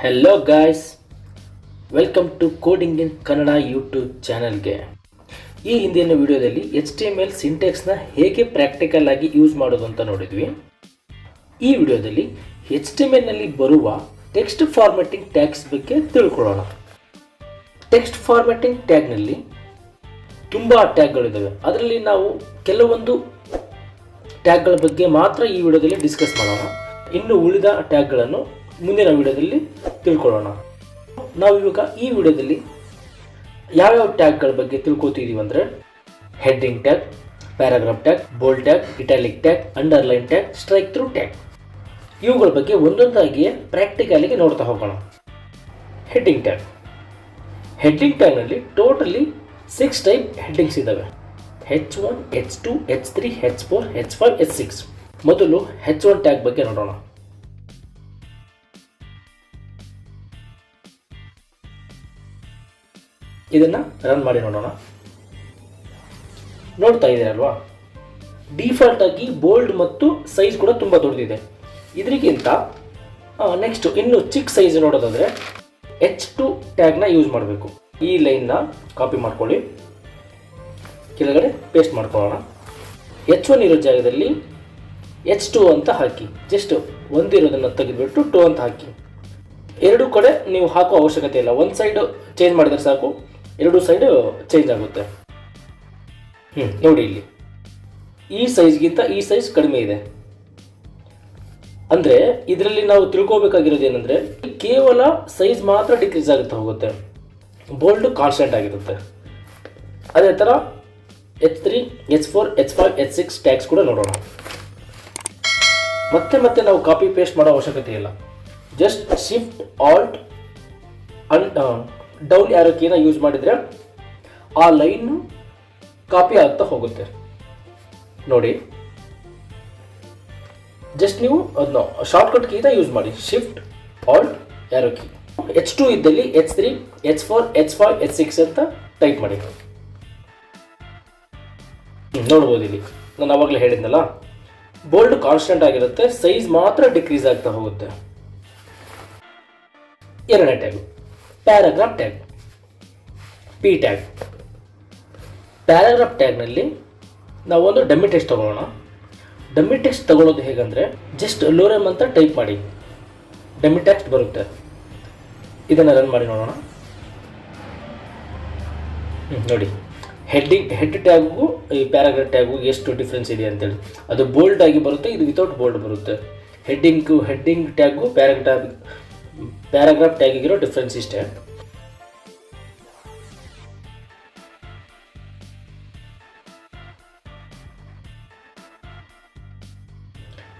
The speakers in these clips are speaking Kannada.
Hello guys, welcome to coding in Kannada YouTube ಚಾನಲ್ಗೆ. ಈ ಹಿಂದಿನ ವಿಡಿಯೋದಲ್ಲಿ HTML ಸಿಂಟ್ಯಾಕ್ಸ್ನ ಹೇಗೆ ಪ್ರಾಕ್ಟಿಕಲ್ ಆಗಿ ಯೂಸ್ ಮಾಡೋದು ಅಂತ ನೋಡಿದ್ವಿ. ಈ ವಿಡಿಯೋದಲ್ಲಿ HTMLನಲ್ಲಿ ಬರುವ ಟೆಕ್ಸ್ಟ್ ಫಾರ್ಮ್ಯಾಟಿಂಗ್ ಟ್ಯಾಗ್ಸ್ ಬಗ್ಗೆ ತಿಳ್ಕೊಳ್ಳೋಣ. ಟೆಕ್ಸ್ಟ್ ಫಾರ್ಮ್ಯಾಟಿಂಗ್ ಟ್ಯಾಗ್ನಲ್ಲಿ ತುಂಬ ಟ್ಯಾಗ್ಗಳಿದ್ದಾವೆ. ಅದರಲ್ಲಿ ನಾವು ಕೆಲವೊಂದು ಟ್ಯಾಗ್ಗಳ ಬಗ್ಗೆ ಮಾತ್ರ ಈ ವಿಡಿಯೋದಲ್ಲಿ ಡಿಸ್ಕಸ್ ಮಾಡೋಣ. ಇನ್ನು ಉಳಿದ ಟ್ಯಾಗ್ಗಳನ್ನು ಮುಂದಿನ ವಿಡಿಯೋದಲ್ಲಿ ತಿಳ್ಕೊಳ್ಳೋಣ. ನಾವು ಇವಾಗ ಈ ವಿಡಿಯೋದಲ್ಲಿ ಯಾವ್ಯಾವ ಟ್ಯಾಗ್ಗಳ ಬಗ್ಗೆ ತಿಳ್ಕೊತಿದ್ದೀವಿ ಅಂದರೆ heading tag, paragraph tag, bold tag, italic tag, underline tag, strike through tag. ಇವುಗಳ ಬಗ್ಗೆ ಒಂದೊಂದಾಗಿಯೇ ಪ್ರಾಕ್ಟಿಕಲಿಗೆ ನೋಡ್ತಾ ಹೋಗೋಣ. Heading tag. ಹೆಡ್ಡಿಂಗ್ ಟ್ಯಾಗ್ನಲ್ಲಿ ಟೋಟಲಿ 6 ಟೈಪ್ ಹೆಡ್ಡಿಂಗ್ಸ್ ಇದ್ದಾವೆ. H1, H2, H3, H4, H5, H6. ಮೊದಲು H1 ಟ್ಯಾಗ್ ಬಗ್ಗೆ ನೋಡೋಣ. ಇದನ್ನು ರನ್ ಮಾಡಿ ನೋಡೋಣ. ನೋಡ್ತಾ ಇದ್ದೀರಲ್ವಾ, ಡಿಫಾಲ್ಟ್ ಆಗಿ ಬೋಲ್ಡ್ ಮತ್ತು ಸೈಜ್ ಕೂಡ ತುಂಬ ದೊಡ್ಡದಿದೆ. ಇದರಿಗಿಂತ ನೆಕ್ಸ್ಟ್ ಇನ್ನು ಚಿಕ್ಕ ಸೈಜ್ ನೋಡೋದಾದರೆ H2 ಟ್ಯಾಗ್ನ ಯೂಸ್ ಮಾಡಬೇಕು. ಈ ಲೈನ್ನ ಕಾಪಿ ಮಾಡ್ಕೊಳ್ಳಿ, ಕೆಳಗಡೆ ಪೇಸ್ಟ್ ಮಾಡ್ಕೊಳ್ಳೋಣ. H1 ಇರೋ ಜಾಗದಲ್ಲಿ H2 ಅಂತ ಹಾಕಿ, ಜಸ್ಟ್ ಒಂದಿರೋದನ್ನು ತೆಗೆದುಬಿಟ್ಟು 2 ಅಂತ ಹಾಕಿ. ಎರಡೂ ಕಡೆ ನೀವು ಹಾಕೋ ಅವಶ್ಯಕತೆ ಇಲ್ಲ, ಒಂದು ಸೈಡ್ ಚೇಂಜ್ ಮಾಡಿದರೆ ಸಾಕು, ಎರಡೂ ಸೈಡ್ ಚೇಂಜ್ ಆಗುತ್ತೆ. ನೋಡಿ, ಇಲ್ಲಿ ಈ ಸೈಜ್ಗಿಂತ ಈ ಸೈಜ್ ಕಡಿಮೆ ಇದೆ. ಅಂದರೆ ಇದರಲ್ಲಿ ನಾವು ತಿಳ್ಕೋಬೇಕಾಗಿರೋದು ಏನಂದರೆ ಕೇವಲ ಸೈಜ್ ಮಾತ್ರ ಡಿಕ್ರೀಸ್ ಆಗುತ್ತಾ ಹೋಗುತ್ತೆ, ಬೋಲ್ಡ್ ಕಾನ್ಸ್ಟೆಂಟ್ ಆಗಿರುತ್ತೆ. ಅದೇ ಥರ H3, H4, H5, H6 tags ಕೂಡ ನೋಡೋಣ. ಮತ್ತೆ ನಾವು ಕಾಪಿ ಪೇಸ್ಟ್ ಮಾಡೋ ಅವಶ್ಯಕತೆ ಇಲ್ಲ. ಜಸ್ಟ್ ಶಿಫ್ಟ್ ಆಲ್ಟ್ ಡೌನ್ ಆರೋ ಕೀನ ಯೂಸ್ ಮಾಡಿದರೆ ಆ ಲೈನು ಕಾಪಿ ಆಗ್ತಾ ಹೋಗುತ್ತೆ. ನೋಡಿ, ಜಸ್ಟ್ ನೀವು ಅದನ್ನ ಶಾರ್ಟ್ಕಟ್ ಕೀನ ಯೂಸ್ ಮಾಡಿ, ಶಿಫ್ಟ್ ಆಲ್ಟ್ ಆರೋ ಕೀ. H2 ಇದ್ದಲ್ಲಿ H3, H4, H5, H6 ಅಂತ ಟೈಪ್ ಮಾಡಿ. ನೋಡ್ಬೋದು, ಇಲ್ಲಿ ನಾನು ಆವಾಗಲೇ ಹೇಳಿದ್ನಲ್ಲ, ಬೋಲ್ಡ್ ಕಾನ್ಸ್ಟೆಂಟ್ ಆಗಿರುತ್ತೆ, ಸೈಜ್ ಮಾತ್ರ ಡಿಕ್ರೀಸ್ ಆಗ್ತಾ ಹೋಗುತ್ತೆ. ಎರಡನೇ tag paragraph tag, P tag. Paragraph ಟ್ಯಾಗ್ನಲ್ಲಿ ನಾವು ಒಂದು ಡಮ್ಮಿ ಟೆಕ್ಸ್ಟ್ ತಗೊಳ್ಳೋಣ. ಡಮ್ಮಿ ಟೆಕ್ಸ್ಟ್ ತಗೊಳ್ಳೋದು ಹೇಗಂದರೆ ಜಸ್ಟ್ ಲೋರೆಮ್ ಅಂತ ಟೈಪ್ ಮಾಡಿ, ಡಮ್ಮಿ ಟೆಕ್ಸ್ಟ್ ಬರುತ್ತೆ. ಇದನ್ನು ರನ್ ಮಾಡಿ ನೋಡೋಣ. ಹೆಡ್ ಟ್ಯಾಗಿಗೂ ಈ ಪ್ಯಾರಾಗ್ರಾಫ್ ಟ್ಯಾಗಿಗೂ ಎಷ್ಟು ಡಿಫ್ರೆನ್ಸ್ ಇದೆ ಅಂತೇಳಿ. ಅದು ಬೋಲ್ಡ್ ಆಗಿ ಬರುತ್ತೆ, ಇದು ವಿತೌಟ್ ಬೋಲ್ಡ್ ಬರುತ್ತೆ. ಹೆಡ್ಡಿಂಗ್ ಟ್ಯಾಗು ಪ್ಯಾರಾಗ್ರಾಫ್ ಟ್ಯಾಗಿಗಿರೋ ಡಿಫ್ರೆನ್ಸ್ ಇಷ್ಟೇ.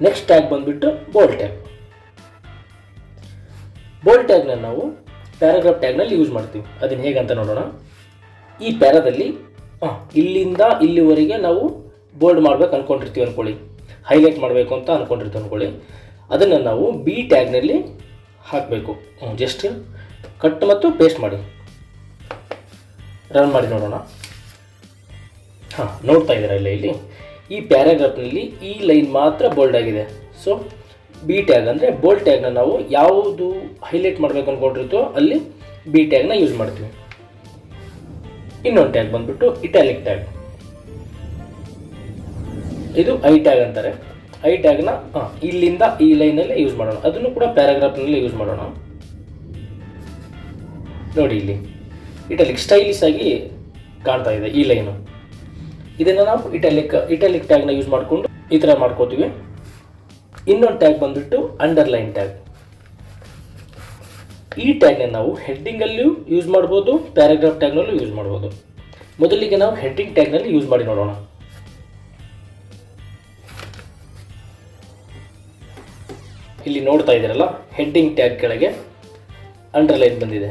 ನೆಕ್ಸ್ಟ್ ಟ್ಯಾಗ್ ಬಂದ್ಬಿಟ್ಟು ಬೋಲ್ಡ್ ಟ್ಯಾಗ್. ಬೋಲ್ಡ್ ಟ್ಯಾಗ್ನ ನಾವು ಪ್ಯಾರಾಗ್ರಾಫ್ ಟ್ಯಾಗ್ನಲ್ಲಿ ಯೂಸ್ ಮಾಡ್ತೀವಿ. ಅದನ್ನು ಹೇಗಂತ ನೋಡೋಣ. ಈ ಪ್ಯಾರಾದಲ್ಲಿ ಇಲ್ಲಿಂದ ಇಲ್ಲಿವರೆಗೆ ನಾವು ಬೋಲ್ಡ್ ಮಾಡ್ಬೇಕು ಅಂದ್ಕೊಂಡಿರ್ತೀವಿ ಅಂದ್ಕೊಳ್ಳಿ, ಹೈಲೈಟ್ ಮಾಡಬೇಕು ಅಂತ ಅಂದ್ಕೊಂಡಿರ್ತೀವಿ ಅಂದ್ಕೊಳ್ಳಿ. ಅದನ್ನು ನಾವು B ಟ್ಯಾಗ್ನಲ್ಲಿ ಹಾಕಬೇಕು. ಜಸ್ಟ್ ಕಟ್ ಮತ್ತು ಪೇಸ್ಟ್ ಮಾಡಿ ರನ್ ಮಾಡಿ ನೋಡೋಣ. ನೋಡ್ತಾ ಇದ್ದೀರಾ ಇಲ್ಲಿ ಈ ಪ್ಯಾರಾಗ್ರಾಫ್ನಲ್ಲಿ ಈ ಲೈನ್ ಮಾತ್ರ ಬೋಲ್ಡ್ ಆಗಿದೆ. ಸೊ B ಟ್ಯಾಗ್ ಅಂದರೆ ಬೋಲ್ಡ್ ಟ್ಯಾಗ್ನ ನಾವು ಯಾವುದು ಹೈಲೈಟ್ ಮಾಡಬೇಕು ಅಂದ್ಕೊಂಡಿರ್ತೀವೋ ಅಲ್ಲಿ B ಟ್ಯಾಗ್ನ ಯೂಸ್ ಮಾಡ್ತೀವಿ. ಇನ್ನೊಂದು ಟ್ಯಾಗ್ ಬಂದ್ಬಿಟ್ಟು ಇಟಾಲಿಕ್ ಟ್ಯಾಗ್. ಇದು I ಟ್ಯಾಗ್ ಅಂತಾರೆ. I ಟ್ಯಾಗ್ನ ಇಲ್ಲಿಂದ ಈ ಲೈನಲ್ಲಿ ಯೂಸ್ ಮಾಡೋಣ. ಅದನ್ನು ಕೂಡ ಪ್ಯಾರಾಗ್ರಾಫ್ನಲ್ಲಿ ಯೂಸ್ ಮಾಡೋಣ. ನೋಡಿ, ಇಲ್ಲಿ ಇಟಾಲಿಕ್ ಸ್ಟೈಲಿಶ್ ಆಗಿ ಕಾಣ್ತಾ ಇದೆ ಈ ಲೈನು. ಇದನ್ನು ನಾವು ಇಟಾಲಿಕ್ ಟ್ಯಾಗ್ನ ಯೂಸ್ ಮಾಡಿಕೊಂಡು ಈ ಥರ ಮಾಡ್ಕೋತೀವಿ. ಇನ್ನೊಂದು ಟ್ಯಾಗ್ ಬಂದ್ಬಿಟ್ಟು ಅಂಡರ್ಲೈನ್ ಟ್ಯಾಗ್. ಈ ಟ್ಯಾಗ್ನ ನಾವು ಹೆಡ್ಡಿಂಗಲ್ಲೂ ಯೂಸ್ ಮಾಡ್ಬೋದು, ಪ್ಯಾರಾಗ್ರಾಫ್ ಟ್ಯಾಗ್ನಲ್ಲೂ ಯೂಸ್ ಮಾಡ್ಬೋದು. ಮೊದಲಿಗೆ ನಾವು ಹೆಡ್ಡಿಂಗ್ ಟ್ಯಾಗ್ನಲ್ಲಿ ಯೂಸ್ ಮಾಡಿ ನೋಡೋಣ. ಇಲ್ಲಿ ನೋಡ್ತಾ ಇದ್ದೀರಲ್ಲ, ಹೆಡ್ಡಿಂಗ್ ಟ್ಯಾಗ್ ಕೆಳಗೆ ಅಂಡರ್ಲೈನ್ ಬಂದಿದೆ.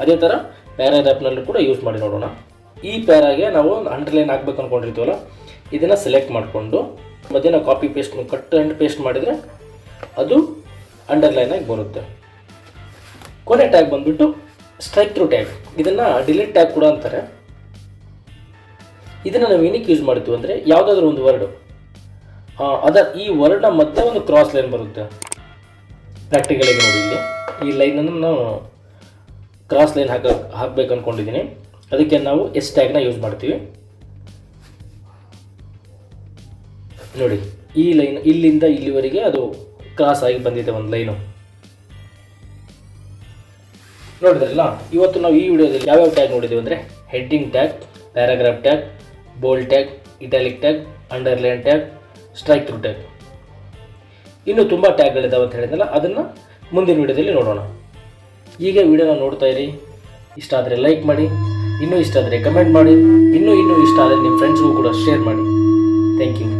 ಅದೇ ಥರ ಪ್ಯಾರಾಗ್ರಾಫ್ನಲ್ಲೂ ಕೂಡ ಯೂಸ್ ಮಾಡಿ ನೋಡೋಣ. ಈ ಪ್ಯಾರಾಗೆ ನಾವು ಅಂಡರ್ಲೈನ್ ಹಾಕ್ಬೇಕು ಅಂದ್ಕೊಂಡಿರ್ತೀವಲ್ಲ, ಇದನ್ನು ಸೆಲೆಕ್ಟ್ ಮಾಡಿಕೊಂಡು ಮತ್ತೆ ನಾವು copy paste cut and paste ಮಾಡಿದರೆ ಅದು ಅಂಡರ್ಲೈನ್ ಆಗಿ ಬರುತ್ತೆ. ಕೊನೆ ಟ್ಯಾಗ್ ಬಂದ್ಬಿಟ್ಟು ಸ್ಟ್ರೈಕ್ ಥ್ರೂ ಟ್ಯಾಗ್. ಇದನ್ನು ಡಿಲೀಟ್ ಟ್ಯಾಗ್ ಕೂಡ ಅಂತಾರೆ. ಇದನ್ನು ನಾವು ಏನಕ್ಕೆ ಯೂಸ್ ಮಾಡ್ತೀವಿ ಅಂದರೆ ಯಾವುದಾದ್ರೂ ಒಂದು ವರ್ಡ್ ಈ ವರ್ಡ್ನ ಮತ್ತೆ ಒಂದು ಕ್ರಾಸ್ ಲೈನ್ ಬರುತ್ತೆ. ಪ್ರಾಕ್ಟಿಕಲ್ ಆಗಿ ನೋಡಿ, ಇಲ್ಲಿ ಈ ಲೈನನ್ನು ನಾವು ಕ್ರಾಸ್ ಲೈನ್ ಹಾಕಬೇಕು ಅಂದ್ಕೊಂಡಿದ್ದೀನಿ. ಅದಕ್ಕೆ ನಾವು ಎಸ್ ಟ್ಯಾಗ್ನ ಯೂಸ್ ಮಾಡ್ತೀವಿ. ನೋಡಿ, ಈ ಲೈನ್ ಇಲ್ಲಿಂದ ಇಲ್ಲಿವರೆಗೆ ಅದು ಕ್ರಾಸ್ ಆಗಿ ಬಂದಿದೆ ಒಂದು ಲೈನು. ನೋಡಿದ್ರಲ್ಲ, ಇವತ್ತು ನಾವು ಈ ವಿಡಿಯೋದಲ್ಲಿ ಯಾವ್ಯಾವ ಟ್ಯಾಗ್ ನೋಡಿದ್ದೀವಿ ಅಂದರೆ heading tag, paragraph tag, bold tag, italic tag, underline tag, strike through tag. ಇನ್ನೂ ತುಂಬ ಟ್ಯಾಗ್ಗಳಿದ್ದಾವೆ ಅಂತ ಹೇಳಿದ್ನಲ್ಲ, ಅದನ್ನು ಮುಂದಿನ ವಿಡಿಯೋದಲ್ಲಿ ನೋಡೋಣ. ಈಗ ವಿಡಿಯೋನ ನೋಡ್ತಾ ಇರಿ. ಇಷ್ಟ ಆದರೆ ಲೈಕ್ ಮಾಡಿ, ಇನ್ನೂ ಇಷ್ಟ ಆದರೆ ಕಮೆಂಟ್ ಮಾಡಿ, ಇನ್ನೂ ಇಷ್ಟ ಆದರೆ ನಿಮ್ಮ ಫ್ರೆಂಡ್ಸ್ಗೂ ಕೂಡ ಶೇರ್ ಮಾಡಿ. Thank you.